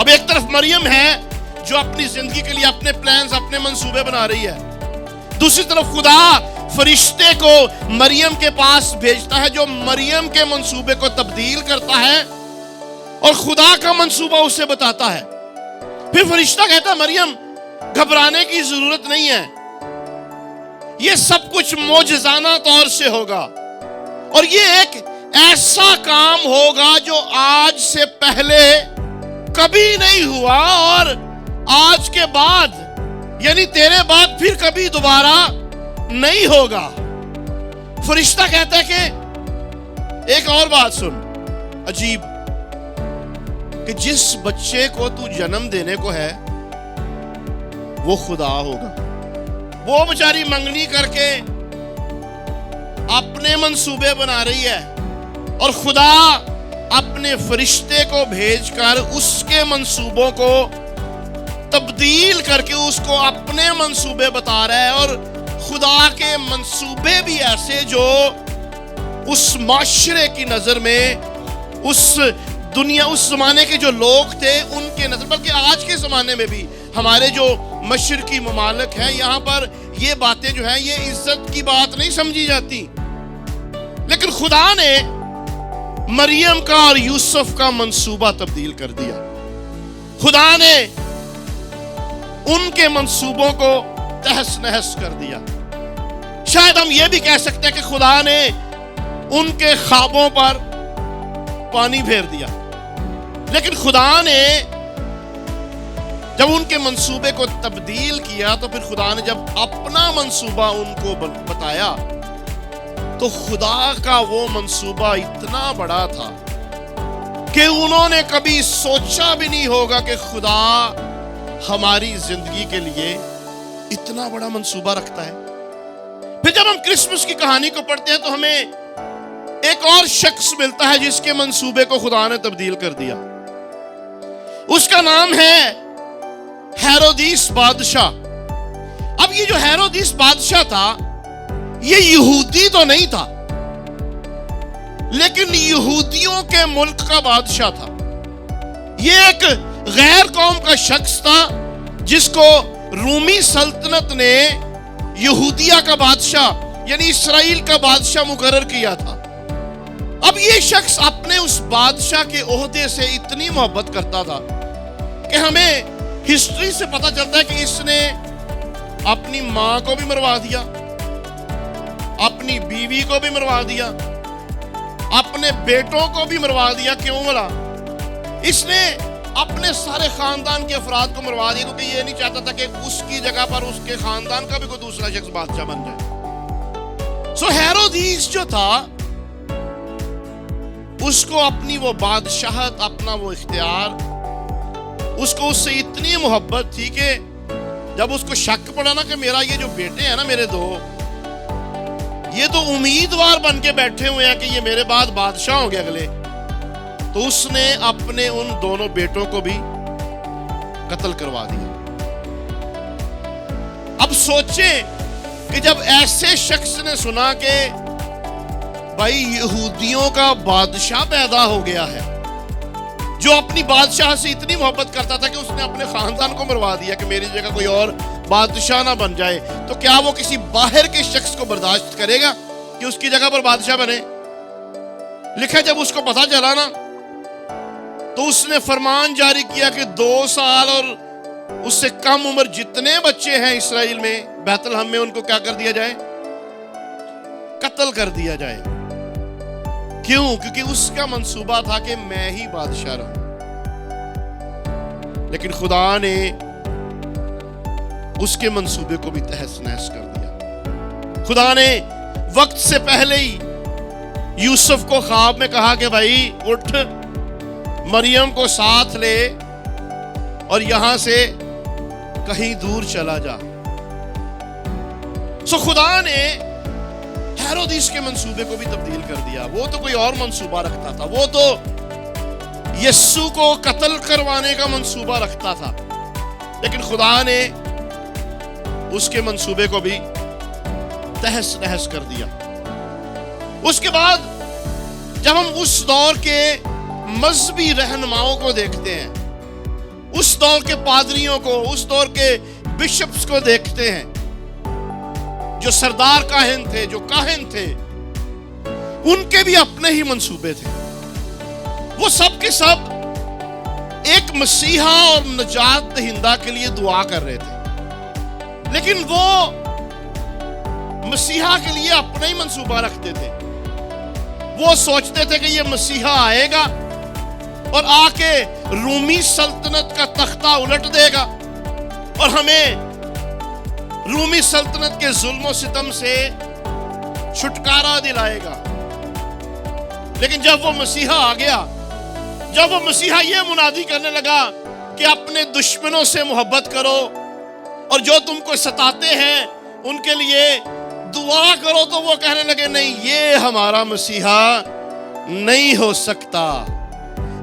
اب ایک طرف مریم ہے جو اپنی زندگی کے لیے اپنے پلانز، اپنے منصوبے بنا رہی ہے، دوسری طرف خدا فرشتے کو مریم کے پاس بھیجتا ہے جو مریم کے منصوبے کو تبدیل کرتا ہے اور خدا کا منصوبہ اسے بتاتا ہے۔ پھر فرشتہ کہتا ہے مریم گھبرانے کی ضرورت نہیں ہے، یہ سب کچھ معجزانہ طور سے ہوگا اور یہ ایک ایسا کام ہوگا جو آج سے پہلے کبھی نہیں ہوا اور آج کے بعد یعنی تیرے بعد پھر کبھی دوبارہ نہیں ہوگا۔ فرشتہ کہتا ہے کہ ایک اور بات سن، عجیب، کہ جس بچے کو تو جنم دینے کو ہے وہ خدا ہوگا۔ وہ بیچاری منگنی کر کے اپنے منصوبے بنا رہی ہے اور خدا اپنے فرشتے کو بھیج کر اس کے منصوبوں کو تبدیل کر کے اس کو اپنے منصوبے بتا رہا ہے، اور خدا کے منصوبے بھی ایسے جو اس معاشرے کی نظر میں، اس دنیا، اس زمانے کے جو لوگ تھے ان کے نظر، بلکہ آج کے زمانے میں بھی ہمارے جو مشرقی ممالک ہیں یہاں پر یہ باتیں جو ہیں یہ عزت کی بات نہیں سمجھی جاتی، لیکن خدا نے مریم کا اور یوسف کا منصوبہ تبدیل کر دیا۔ خدا نے ان کے منصوبوں کو تہس نہس کر دیا۔ شاید ہم یہ بھی کہہ سکتے ہیں کہ خدا نے ان کے خوابوں پر پانی پھیر دیا، لیکن خدا نے جب ان کے منصوبے کو تبدیل کیا تو پھر خدا نے جب اپنا منصوبہ ان کو بتایا تو خدا کا وہ منصوبہ اتنا بڑا تھا کہ انہوں نے کبھی سوچا بھی نہیں ہوگا کہ خدا ہماری زندگی کے لیے اتنا بڑا منصوبہ رکھتا ہے۔ پھر جب ہم کرسمس کی کہانی کو پڑھتے ہیں تو ہمیں ایک اور شخص ملتا ہے جس کے منصوبے کو خدا نے تبدیل کر دیا۔ اس کا نام ہے ہیرودیس بادشاہ۔ اب یہ جو ہیرودیس بادشاہ تھا یہ یہودی تو نہیں تھا، لیکن یہودیوں کے ملک کا بادشاہ تھا۔ یہ ایک غیر قوم کا شخص تھا جس کو رومی سلطنت نے یہودیہ کا بادشاہ یعنی اسرائیل کا بادشاہ مقرر کیا تھا۔ اب یہ شخص اپنے اس بادشاہ کے عہدے سے اتنی محبت کرتا تھا کہ ہمیں ہسٹری سے پتہ چلتا ہے کہ اس نے اپنی ماں کو بھی مروا دیا، اپنی بیوی کو بھی مروا دیا، اپنے بیٹوں کو بھی مروا دیا۔ کیوں بولا؟ اس نے اپنے سارے خاندان کے افراد کو مروا دیا کیونکہ یہ نہیں چاہتا تھا کہ اس کی جگہ پر اس کے خاندان کا بھی کوئی دوسرا شخص بادشاہ بن جائے۔ سو ہیرودیس جو تھا اس کو اپنی وہ بادشاہت، اپنا وہ اختیار، اس کو اس سے اتنی محبت تھی کہ جب اس کو شک پڑا نا کہ میرا یہ جو بیٹے ہیں نا میرے دو، یہ تو امیدوار بن کے بیٹھے ہوئے ہیں کہ یہ میرے بعد بادشاہ ہوں گے اگلے، تو اس نے اپنے ان دونوں بیٹوں کو بھی قتل کروا دیا۔ اب سوچیں کہ جب ایسے شخص نے سنا کہ بھائی یہودیوں کا بادشاہ پیدا ہو گیا ہے جو اپنی بادشاہ سے اتنی محبت کرتا تھا کہ اس نے اپنے خاندان کو مروا دیا کہ میری جگہ کوئی اور بادشاہ نہ بن جائے، تو کیا وہ کسی باہر کے شخص کو برداشت کرے گا کہ اس کی جگہ پر بادشاہ بنے؟ لکھا جب اس کو پتہ چلا نا تو اس نے فرمان جاری کیا کہ 2 سال اور اس سے کم عمر جتنے بچے ہیں اسرائیل میں بیت لحم میں ان کو کیا کر دیا جائے؟ قتل کر دیا جائے۔ کیوں؟ کیونکہ اس کا منصوبہ تھا کہ میں ہی بادشاہ رہوں، لیکن خدا نے اس کے منصوبے کو بھی تہس نہس کر دیا۔ خدا نے وقت سے پہلے ہی یوسف کو خواب میں کہا کہ بھائی اٹھ، مریم کو ساتھ لے اور یہاں سے کہیں دور چلا جا۔ سو خدا نے ہیرودیس کے منصوبے کو بھی تبدیل کر دیا۔ وہ تو کوئی اور منصوبہ رکھتا تھا، وہ تو یسوع کو قتل کروانے کا منصوبہ رکھتا تھا، لیکن خدا نے اس کے منصوبے کو بھی تہس نہس کر دیا۔ اس کے بعد جب ہم اس دور کے مذہبی رہنماؤں کو دیکھتے ہیں اس دور کے پادریوں کو, اس دور کے بشپس کو دیکھتے ہیں جو سردار کاہن تھے, جو کاہن تھے, ان کے بھی اپنے ہی منصوبے تھے. وہ سب کے سب ایک مسیحا اور نجات دہندہ کے لیے دعا کر رہے تھے, لیکن وہ مسیحا کے لیے اپنا ہی منصوبہ رکھتے تھے. وہ سوچتے تھے کہ یہ مسیحا آئے گا اور آ کے رومی سلطنت کا تختہ الٹ دے گا اور ہمیں رومی سلطنت کے ظلم و ستم سے چھٹکارا دلائے گا. لیکن جب وہ مسیحا آ گیا, جب وہ مسیحا یہ منادی کرنے لگا کہ اپنے دشمنوں سے محبت کرو اور جو تم کو ستاتے ہیں ان کے لیے دعا کرو, تو وہ کہنے لگے نہیں, یہ ہمارا مسیحا نہیں ہو سکتا,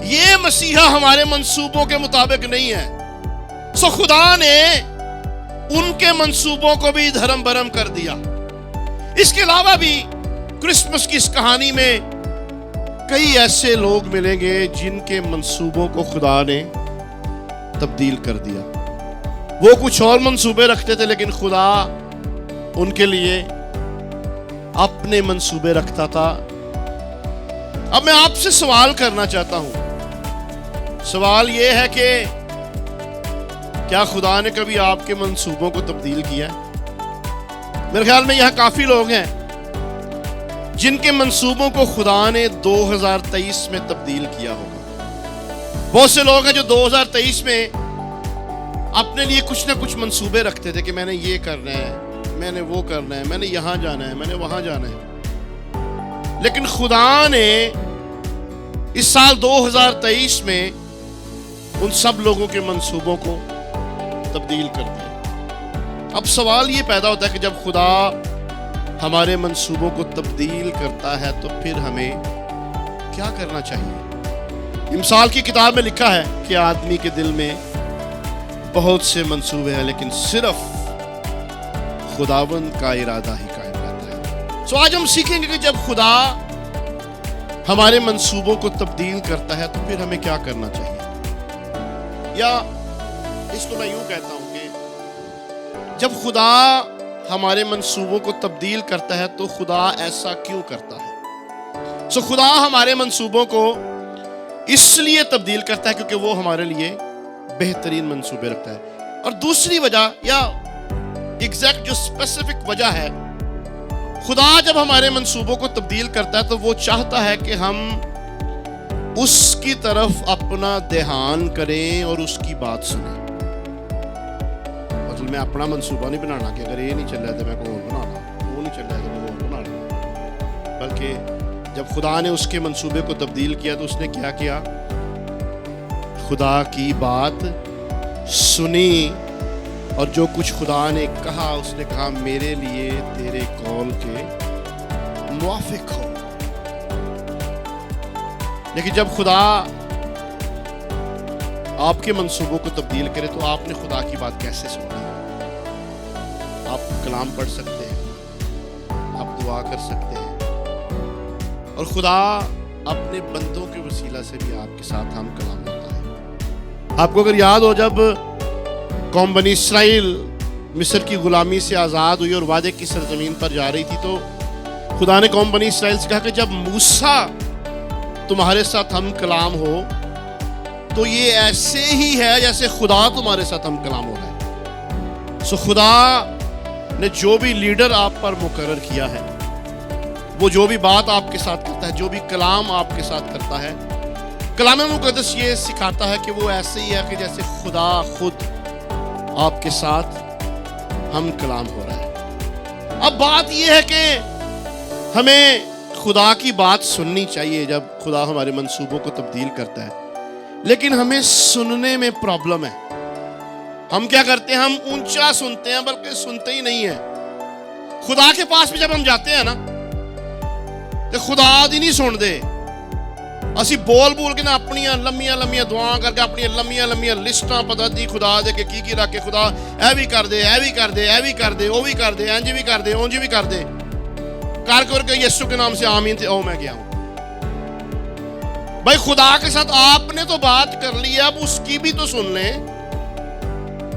یہ مسیحا ہمارے منصوبوں کے مطابق نہیں ہے. سو خدا نے ان کے منصوبوں کو بھی دھرم برم کر دیا. اس کے علاوہ بھی کرسمس کی اس کہانی میں کئی ایسے لوگ ملیں گے جن کے منصوبوں کو خدا نے تبدیل کر دیا. وہ کچھ اور منصوبے رکھتے تھے لیکن خدا ان کے لیے اپنے منصوبے رکھتا تھا. اب میں آپ سے سوال کرنا چاہتا ہوں. سوال یہ ہے کہ کیا خدا نے کبھی آپ کے منصوبوں کو تبدیل کیا؟ میرے خیال میں یہاں کافی لوگ ہیں جن کے منصوبوں کو خدا نے 2023 میں تبدیل کیا ہوگا. بہت سے لوگ ہیں جو 2023 میں اپنے لیے کچھ نہ کچھ منصوبے رکھتے تھے کہ میں نے یہ کرنا ہے, میں نے وہ کرنا ہے, میں نے یہاں جانا ہے, میں نے وہاں جانا ہے. لیکن خدا نے اس سال 2023 میں ان سب لوگوں کے منصوبوں کو تبدیل کر دیا. اب سوال یہ پیدا ہوتا ہے کہ جب خدا ہمارے منصوبوں کو تبدیل کرتا ہے تو پھر ہمیں کیا کرنا چاہیے؟ امثال کی کتاب میں لکھا ہے کہ آدمی کے دل میں بہت سے منصوبے ہیں لیکن صرف خداوند کا ارادہ ہی قائم رہتا ہے. سو آج ہم سیکھیں گے کہ جب خدا ہمارے منصوبوں کو تبدیل کرتا ہے تو پھر ہمیں کیا کرنا چاہیے. یا اس کو میں یوں کہتا ہوں کہ جب خدا ہمارے منصوبوں کو تبدیل کرتا ہے تو خدا ایسا کیوں کرتا ہے؟ سو خدا ہمارے منصوبوں کو اس لیے تبدیل کرتا ہے کیونکہ وہ ہمارے لیے بہترین منصوبے رکھتا ہے. اور دوسری وجہ یا ایگزیکٹ جو اسپیسیفک وجہ ہے, خدا جب ہمارے منصوبوں کو تبدیل کرتا ہے تو وہ چاہتا ہے کہ ہم اس کی طرف اپنا دھیان کریں اور اس کی بات سنیں. مطلب میں اپنا منصوبہ نہیں بنانا کہ اگر یہ نہیں چل رہا تو میں کو اور بنانا, وہ نہیں چل رہا تو میں اور بنانا, بلکہ جب خدا نے اس کے منصوبے کو تبدیل کیا تو اس نے کیا کیا؟ خدا کی بات سنی اور جو کچھ خدا نے کہا اس نے کہا میرے لیے تیرے قول کے موافق ہو. لیکن جب خدا آپ کے منصوبوں کو تبدیل کرے تو آپ نے خدا کی بات کیسے سنی؟ آپ کلام پڑھ سکتے ہیں, آپ دعا کر سکتے ہیں, اور خدا اپنے بندوں کے وسیلہ سے بھی آپ کے ساتھ ہم کلام ہوتا ہے. آپ کو اگر یاد ہو جب قوم بنی اسرائیل مصر کی غلامی سے آزاد ہوئی اور وعدے کی سرزمین پر جا رہی تھی تو خدا نے قوم بنی اسرائیل سے کہا کہ جب موسیٰ تمہارے ساتھ ہم کلام ہو تو یہ ایسے ہی ہے جیسے خدا تمہارے ساتھ ہم کلام ہو رہا ہے. سو خدا نے جو بھی لیڈر آپ پر مقرر کیا ہے, وہ جو بھی بات آپ کے ساتھ کرتا ہے, جو بھی کلام آپ کے ساتھ کرتا ہے, کلام مقدس یہ سکھاتا ہے کہ وہ ایسے ہی ہے کہ جیسے خدا خود آپ کے ساتھ ہم کلام ہو رہا ہے. اب بات یہ ہے کہ ہمیں خدا کی بات سننی چاہیے جب خدا ہمارے منصوبوں کو تبدیل کرتا ہے, لیکن ہمیں سننے میں پرابلم ہے. ہم کیا کرتے ہیں؟ ہم اونچا سنتے ہیں بلکہ سنتے ہی نہیں ہیں. خدا کے پاس بھی جب ہم جاتے ہیں نا تو خدا دی نہیں سن دے. اسی بول کے نا اپنی لمیاں لمیاں دعا کر کے اپنی لمیاں لمیاں لسٹاں پتہ دی خدا دے کے کی رکھ کے خدا اے بھی کر دے, اے بھی کر دے, اے بھی کر دے, وہ بھی کر دے, انج بھی کر دے, اونج بھی کر دے, کر کے یسوع کے نام سے آمین تے او میں گیا ہوں. بھائی خدا کے ساتھ آپ نے تو بات کر لی ہے، اب اس کی بھی تو سن لیں۔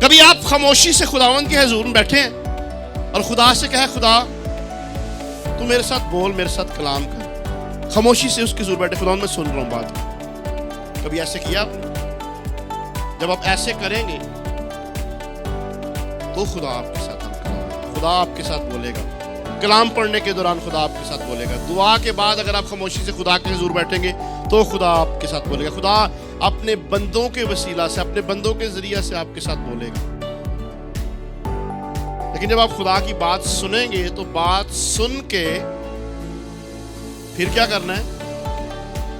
کبھی آپ خاموشی سے خداوند کے حضور میں بیٹھے ہیں اور خدا سے کہے خدا تو میرے ساتھ بول، میرے ساتھ کلام کر، خاموشی سے اس کے حضور بیٹھے، خداوند میں سن رہا ہوں بات۔ کبھی ایسے کیا آپ نے؟ جب آپ ایسے کریں گے تو خدا آپ کے ساتھ خدا آپ کے ساتھ بولے گا۔ کلام پڑھنے کے دوران خدا آپ کے ساتھ بولے گا، دعا کے بعد اگر آپ خاموشی سے خدا کے حضور بیٹھیں گے تو خدا آپ کے ساتھ بولے گا۔ خدا اپنے بندوں کے وسیلہ سے، اپنے بندوں کے ذریعہ سے آپ کے ساتھ بولے گا۔ لیکن جب آپ خدا کی بات سنیں گے تو بات سن کے پھر کیا کرنا ہے؟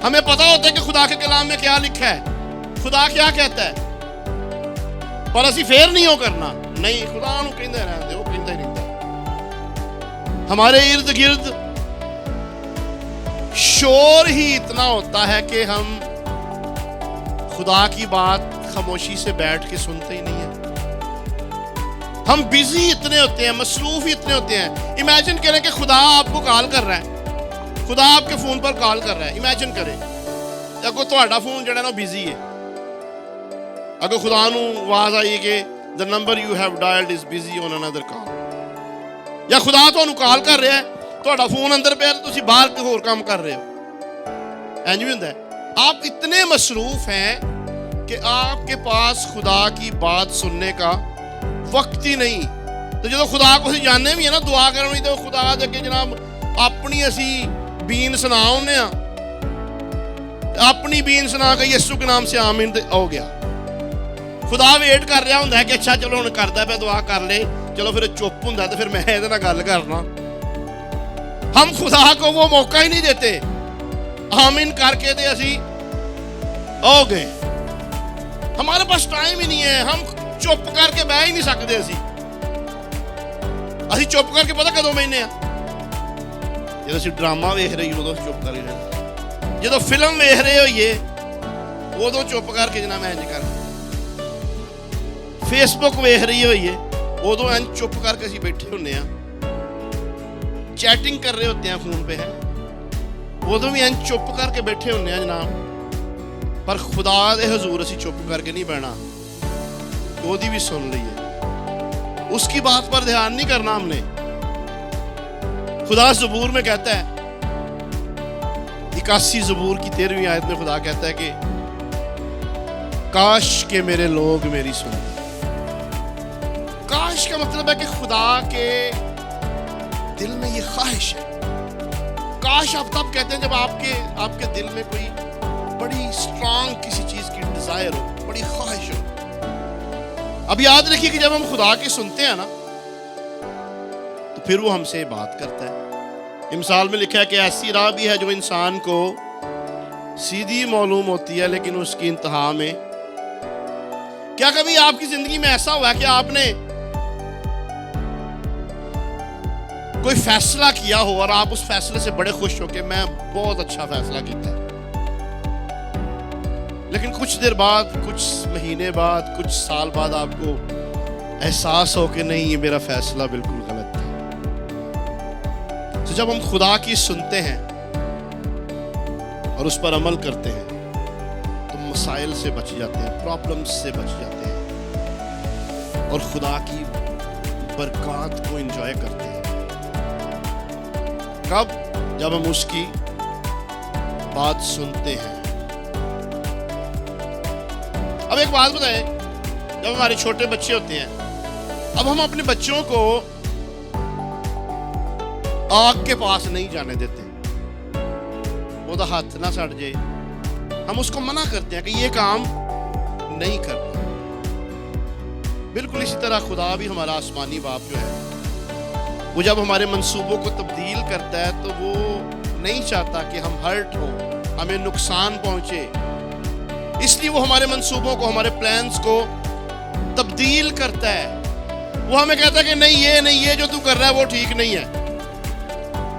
ہمیں پتا ہوتا ہے کہ خدا کے کلام میں کیا لکھا ہے، خدا کیا کہتا ہے، پر اسی پھر نہیں ہو کرنا، نہیں خدا نو کہندے رہندے، وہ کہندا ہی رہندا۔ ہمارے ارد گرد شور ہی اتنا ہوتا ہے کہ ہم خدا کی بات خاموشی سے بیٹھ کے سنتے ہی نہیں ہیں۔ ہم بیزی اتنے ہوتے ہیں، مصروف ہی اتنے ہوتے ہیں۔ امیجن کریں کہ خدا آپ کو کال کر رہا ہے، خدا آپ کے فون پر کال کر رہا ہے۔ امیجن کریں اگر تہاڈا فون جڑا نا بیزی ہے، اگر خدا نو آواز آئی کہ the number you have dialed is busy on another call، یا خدا تہانوں کال کر رہا ہے، تہاڈا فون اندر پیا تے تسی باہر کے ہور کام کر رہے ہو، انج بھی ہوندا ہے۔ آپ اتنے مصروف ہیں کہ آپ کے پاس خدا کی بات سننے کا وقت ہی نہیں۔ تو جدو خدا کو اسی جاننے بھی ہے نا دعا کرنی، تو خدا دے اگے جناب اپنی اسی بین سنا ہونے ہاں، اپنی بین سنا کے یسوع کے نام سے آمین ہو گیا۔ خدا ویٹ کر رہا ہوندا ہے کہ اچھا چلو ہن کردا پیا دعا کر لے، چلو پھر چپ ہوندا تے پھر میں اے نال گل کرنا۔ ہم خدا کو وہ موقع ہی نہیں دیتے، آمین کر کے تے اسی ہو گئے۔ ہمارے پاس ٹائم ہی نہیں ہے، ہم چپ کر کے بہ ہی نہیں سکتے۔ اسی چپ کر کے پتہ کدوں بہنے ہاں؟ جدو اسی ڈرامہ ویکھ رہی ادو چپ کر ہی رہنا، جدو فلم ویکھ رہے ہوئیے ادو چپ کر کے جناب انج کر، فیس بک ویکھ رہی ہوئیے ادو انج چپ کر کے اسی بیٹھے ہونے ہاں، چیٹنگ کر رہے ہوتے ہیں فون پہ ہے ادو بھی انج چپ کر کے بیٹھے ہونے ہیں جناب۔ پر خدا دے حضور اسی چپ کر کے نہیں بہنا، دی بھی سن لی ہے، اس کی بات پر دھیان نہیں کرنا ہم نے۔ خدا زبور میں کہتا ہے 81 زبور کی 13ویں آیت میں خدا کہتا ہے کہ کاش کہ میرے لوگ میری سنیں۔ کاش کا مطلب ہے کہ خدا کے دل میں یہ خواہش ہے۔ کاش آپ تب کہتے ہیں جب آپ کے دل میں کوئی بڑی اسٹرانگ کسی چیز کی ڈیزائر ہو، بڑی خواہش ہو۔ اب یاد رکھیے کہ جب ہم خدا کی سنتے ہیں نا تو پھر وہ ہم سے بات کرتا ہے۔ مثال میں لکھا ہے کہ ایسی راہ بھی ہے جو انسان کو سیدھی معلوم ہوتی ہے لیکن اس کی انتہا میں۔ کیا کبھی آپ کی زندگی میں ایسا ہوا ہے کہ آپ نے کوئی فیصلہ کیا ہو اور آپ اس فیصلے سے بڑے خوش ہو کہ میں بہت اچھا فیصلہ کیتا ہے، لیکن کچھ دیر بعد، کچھ مہینے بعد، کچھ سال بعد آپ کو احساس ہو کہ نہیں یہ میرا فیصلہ بالکل غلط تھا۔ تو جب ہم خدا کی سنتے ہیں اور اس پر عمل کرتے ہیں تو مسائل سے بچ جاتے ہیں، پرابلمز سے بچ جاتے ہیں اور خدا کی برکات کو انجوائے کرتے ہیں۔ کب؟ جب ہم اس کی بات سنتے ہیں۔ اب ایک بات بتائیں، جب ہمارے چھوٹے بچے ہوتے ہیں، اب ہم اپنے بچوں کو آگ کے پاس نہیں جانے دیتے، وہ تو ہاتھ نہ سڑ جائے، ہم اس کو منع کرتے ہیں کہ یہ کام نہیں کرنا۔ بالکل اسی طرح خدا بھی ہمارا آسمانی باپ جو ہے وہ جب ہمارے منصوبوں کو تبدیل کرتا ہے تو وہ نہیں چاہتا کہ ہم ہرٹ ہوں، ہمیں نقصان پہنچے، اس لیے وہ ہمارے منصوبوں کو، ہمارے پلانز کو تبدیل کرتا ہے۔ وہ ہمیں کہتا ہے کہ نہیں یہ جو تو کر رہا ہے وہ ٹھیک نہیں ہے۔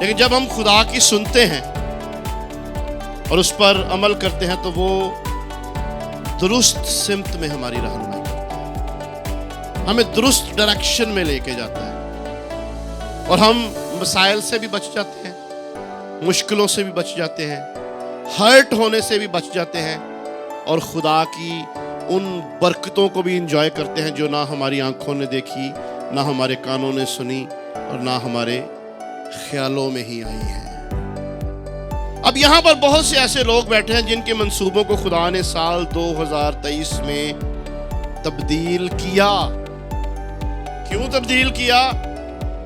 لیکن جب ہم خدا کی سنتے ہیں اور اس پر عمل کرتے ہیں تو وہ درست سمت میں ہماری رہنمائی کرتا ہے، ہمیں درست ڈائریکشن میں لے کے جاتا ہے اور ہم مسائل سے بھی بچ جاتے ہیں، مشکلوں سے بھی بچ جاتے ہیں، ہرٹ ہونے سے بھی بچ جاتے ہیں اور خدا کی ان برکتوں کو بھی انجوائے کرتے ہیں جو نہ ہماری آنکھوں نے دیکھی، نہ ہمارے کانوں نے سنی اور نہ ہمارے خیالوں میں ہی آئی ہیں۔ اب یہاں پر بہت سے ایسے لوگ بیٹھے ہیں جن کے منصوبوں کو خدا نے سال 2023 میں تبدیل کیا۔ کیوں تبدیل کیا؟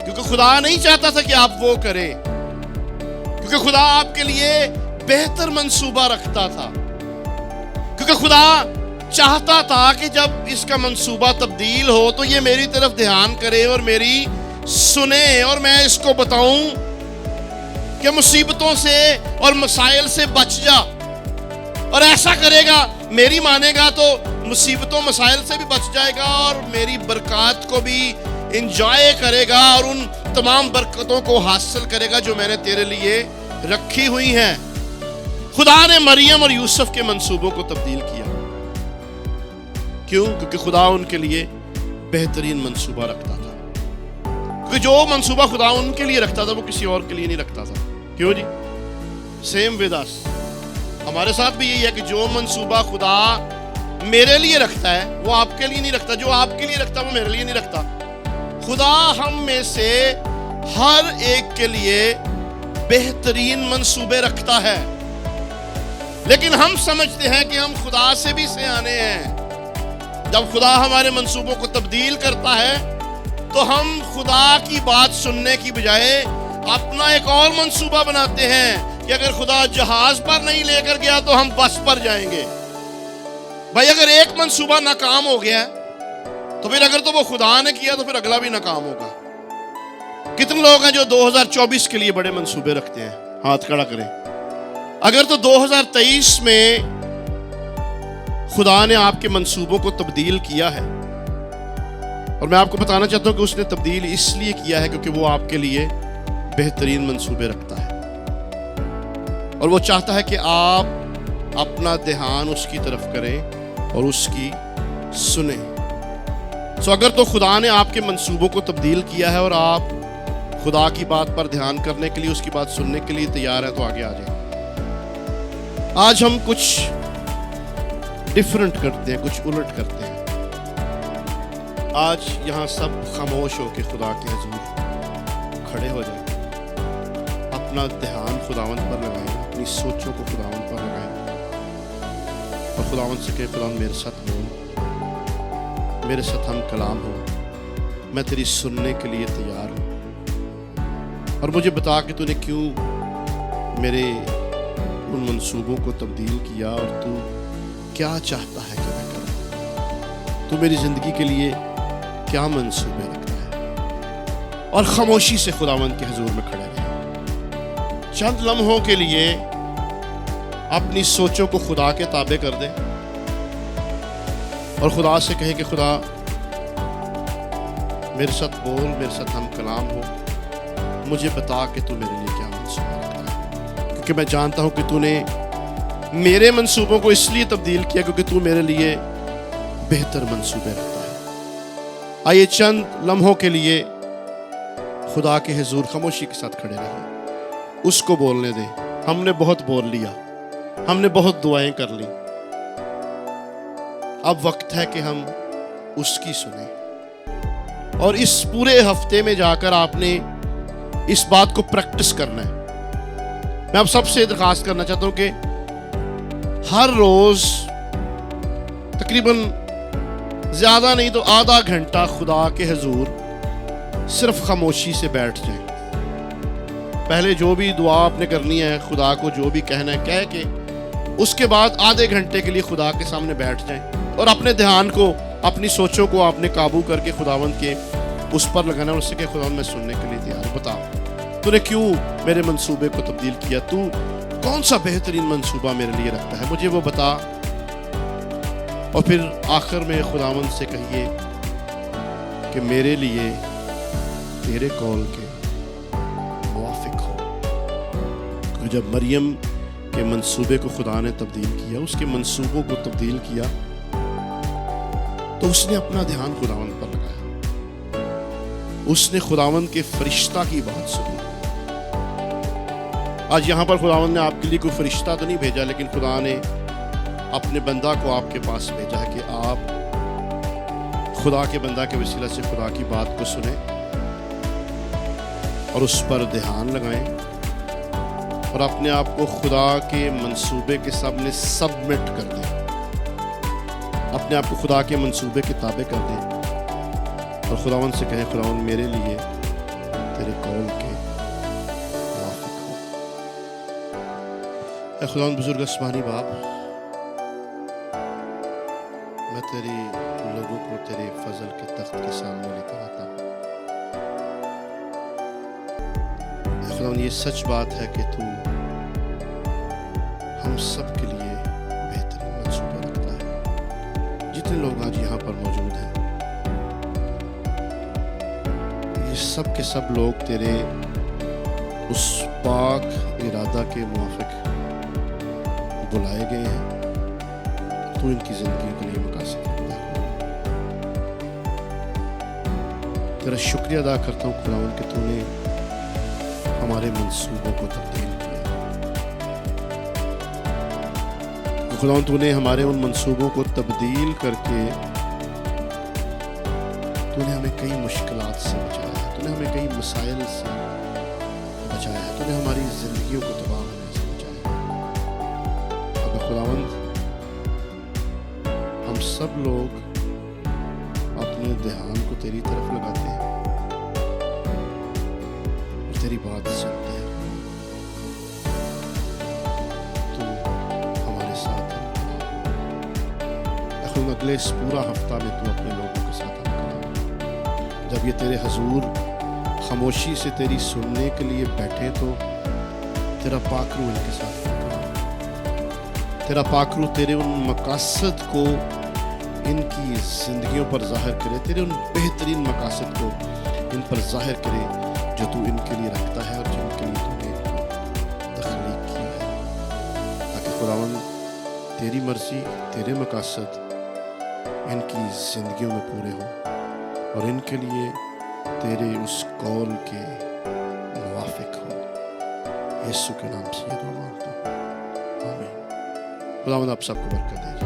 کیونکہ خدا نہیں چاہتا تھا کہ آپ وہ کریں، کیونکہ خدا آپ کے لیے بہتر منصوبہ رکھتا تھا، کیونکہ خدا چاہتا تھا کہ جب اس کا منصوبہ تبدیل ہو تو یہ میری طرف دھیان کرے اور میری سنے اور میں اس کو بتاؤں کہ مصیبتوں سے اور مسائل سے بچ جا، اور ایسا کرے گا، میری مانے گا تو مصیبتوں مسائل سے بھی بچ جائے گا اور میری برکات کو بھی انجوائے کرے گا اور ان تمام برکتوں کو حاصل کرے گا جو میں نے تیرے لیے رکھی ہوئی ہیں۔ خدا نے مریم اور یوسف کے منصوبوں کو تبدیل کیا۔ کیوں؟ کیونکہ خدا ان کے لیے بہترین منصوبہ رکھتا تھا، کیونکہ جو منصوبہ خدا ان کے لیے رکھتا تھا وہ کسی اور کے لیے نہیں رکھتا تھا۔ کیوں جی؟ سیم ود اس، ہمارے ساتھ بھی یہی ہے کہ جو منصوبہ خدا میرے لیے رکھتا ہے وہ آپ کے لیے نہیں رکھتا، جو آپ کے لیے رکھتا ہے وہ میرے لیے نہیں رکھتا۔ خدا ہم میں سے ہر ایک کے لیے بہترین منصوبے رکھتا ہے، لیکن ہم سمجھتے ہیں کہ ہم خدا سے بھی سیانے ہیں۔ جب خدا ہمارے منصوبوں کو تبدیل کرتا ہے تو ہم خدا کی بات سننے کی بجائے اپنا ایک اور منصوبہ بناتے ہیں کہ اگر خدا جہاز پر نہیں لے کر گیا تو ہم بس پر جائیں گے۔ بھائی اگر ایک منصوبہ ناکام ہو گیا تو پھر اگر تو وہ خدا نے کیا تو پھر اگلا بھی ناکام ہوگا۔ کتنے لوگ ہیں جو 2024 کے لیے بڑے منصوبے رکھتے ہیں؟ ہاتھ کھڑا کریں۔ اگر تو 2023 میں خدا نے آپ کے منصوبوں کو تبدیل کیا ہے، اور میں آپ کو بتانا چاہتا ہوں کہ اس نے تبدیل اس لیے کیا ہے کیونکہ وہ آپ کے لیے بہترین منصوبے رکھتا ہے، اور وہ چاہتا ہے کہ آپ اپنا دھیان اس کی طرف کریں اور اس کی سنیں۔ اگر تو خدا نے آپ کے منصوبوں کو تبدیل کیا ہے اور آپ خدا کی بات پر دھیان کرنے کے لیے، اس کی بات سننے کے لیے تیار ہیں تو آگے آ جائیں۔ آج ہم کچھ ڈیفرنٹ کرتے ہیں، کچھ الٹ کرتے ہیں۔ آج یہاں سب خاموش ہو کے خدا کے حضور کھڑے ہو جائیں، اپنا دھیان خداوند پر لگائیں، اپنی سوچوں کو خداوند پر لگائیں اور خداوند سے کہیں خداوند میرے ساتھ بول، میرے ساتھ ہم کلام ہو، میں تیری سننے کے لیے تیار ہوں، اور مجھے بتا کہ تو نے کیوں میرے ان منصوبوں کو تبدیل کیا اور تو کیا چاہتا ہے کہ میں کروں، تو میری زندگی کے لیے کیا منصوبے رکھتا ہے۔ اور خاموشی سے خداوند کے حضور میں کھڑے رہیں، چند لمحوں کے لیے اپنی سوچوں کو خدا کے تابع کر دیں اور خدا سے کہیں کہ خدا میرے ساتھ بول، میرے ساتھ ہم کلام ہو، مجھے بتا کہ تو میرے لیے کیا منصوبہ رکھتا ہے، کیونکہ میں جانتا ہوں کہ تو نے میرے منصوبوں کو اس لیے تبدیل کیا کیونکہ تو میرے لیے بہتر منصوبے رکھتا ہے۔ آئیے چند لمحوں کے لیے خدا کے حضور خاموشی کے ساتھ کھڑے رہیں، اس کو بولنے دیں۔ ہم نے بہت بول لیا، ہم نے بہت دعائیں کر لی، اب وقت ہے کہ ہم اس کی سنیں۔ اور اس پورے ہفتے میں جا کر آپ نے اس بات کو پریکٹس کرنا ہے۔ میں آپ سب سے درخواست کرنا چاہتا ہوں کہ ہر روز تقریباً زیادہ نہیں تو آدھا گھنٹہ خدا کے حضور صرف خاموشی سے بیٹھ جائیں۔ پہلے جو بھی دعا آپ نے کرنی ہے، خدا کو جو بھی کہنا ہے کہہ کے، اس کے بعد آدھے گھنٹے کے لیے خدا کے سامنے بیٹھ جائیں اور اپنے دھیان کو، اپنی سوچوں کو آپ نے قابو کر کے خداوند کے اس پر لگانا اور اس سے کہ خداوند میں سننے کے لیے تیار ہوں، بتا تو نے کیوں میرے منصوبے کو تبدیل کیا، تو کون سا بہترین منصوبہ میرے لیے رکھتا ہے، مجھے وہ بتا۔ اور پھر آخر میں خداوند سے کہیے کہ میرے لیے تیرے قول کے موافق ہو۔ کیونکہ جب مریم کے منصوبے کو خدا نے تبدیل کیا، اس کے منصوبوں کو تبدیل کیا، تو اس نے اپنا دھیان خداوند پر لگایا، اس نے خداوند کے فرشتہ کی بات سنی، آج یہاں پر خداوند نے آپ کے لیے کوئی فرشتہ تو نہیں بھیجا، لیکن خدا نے اپنے بندہ کو آپ کے پاس بھیجا ہے کہ آپ خدا کے بندہ کے وسیلہ سے خدا کی بات کو سنیں اور اس پر دھیان لگائیں اور اپنے آپ کو خدا کے منصوبے کے سامنے سبمٹ کر دیں، اپنے آپ کو خدا کے منصوبے کے تابع کر دیں اور خداوند سے کہیں خداوند میرے لیے تیرے قول کے موافق ہو۔ اے خداوند بزرگ آسمانی باپ، میں تیری لوگوں کو تیرے فضل کے تخت کے سامنے لے کر آتا ہوں۔ اے خداوند یہ سچ بات ہے کہ تو ہم سب کے لیے بہترین منصوبہ رکھتا ہے۔ جتنے لوگ آج یہاں پر موجود ہیں، یہ سب کے سب لوگ تیرے اس پاک ارادہ کے موافق بلائے گئے ہیں، تو ان کی زندگی کے لیے مقاصد رکھتا ہے۔ تیرا شکریہ ادا کرتا ہوں خداوند کہ تو نے ہمارے منصوبوں کو تبدیل کیا، خداوند تو نے ہمارے ان منصوبوں کو تبدیل کر کے تو نے ہمیں کئی مشکلات سے بچایا ہے، تو نے ہمیں کئی مسائل سے بچایا ہے، تو نے ہماری زندگیوں کو تباہ ہونے سے بچایا ہے۔ اب خداوند ہم سب لوگ اپنے دھیان کو تیری طرف لگاتے ہیں اور تیری بات سنتے ہیں، تو ہمارے ساتھ ہے۔ اگلے اس پورا ہفتہ میں تو اپنے لوگوں کے ساتھ جب یہ تیرے حضور خاموشی سے تیری سننے کے لیے بیٹھے تو تیرا پاک روح ان کے ساتھ کرے، تیرا پاک روح تیرے ان مقاصد کو ان کی زندگیوں پر ظاہر کرے، تیرے ان بہترین مقاصد کو ان پر ظاہر کرے جو تو ان کے لیے رکھتا ہے اور جن کے لیے تو نے تخلیق کی ہے، تاکہ خداوند تیری مرضی، تیرے مقاصد ان کی زندگیوں میں پورے ہوں اور ان کے لیے تیرے اس قول کے موافق ہوں۔ یسوع کے نام سے یہ دعا مانگتا ہوں، آمین۔ خداوند آپ سب کو برکت دے۔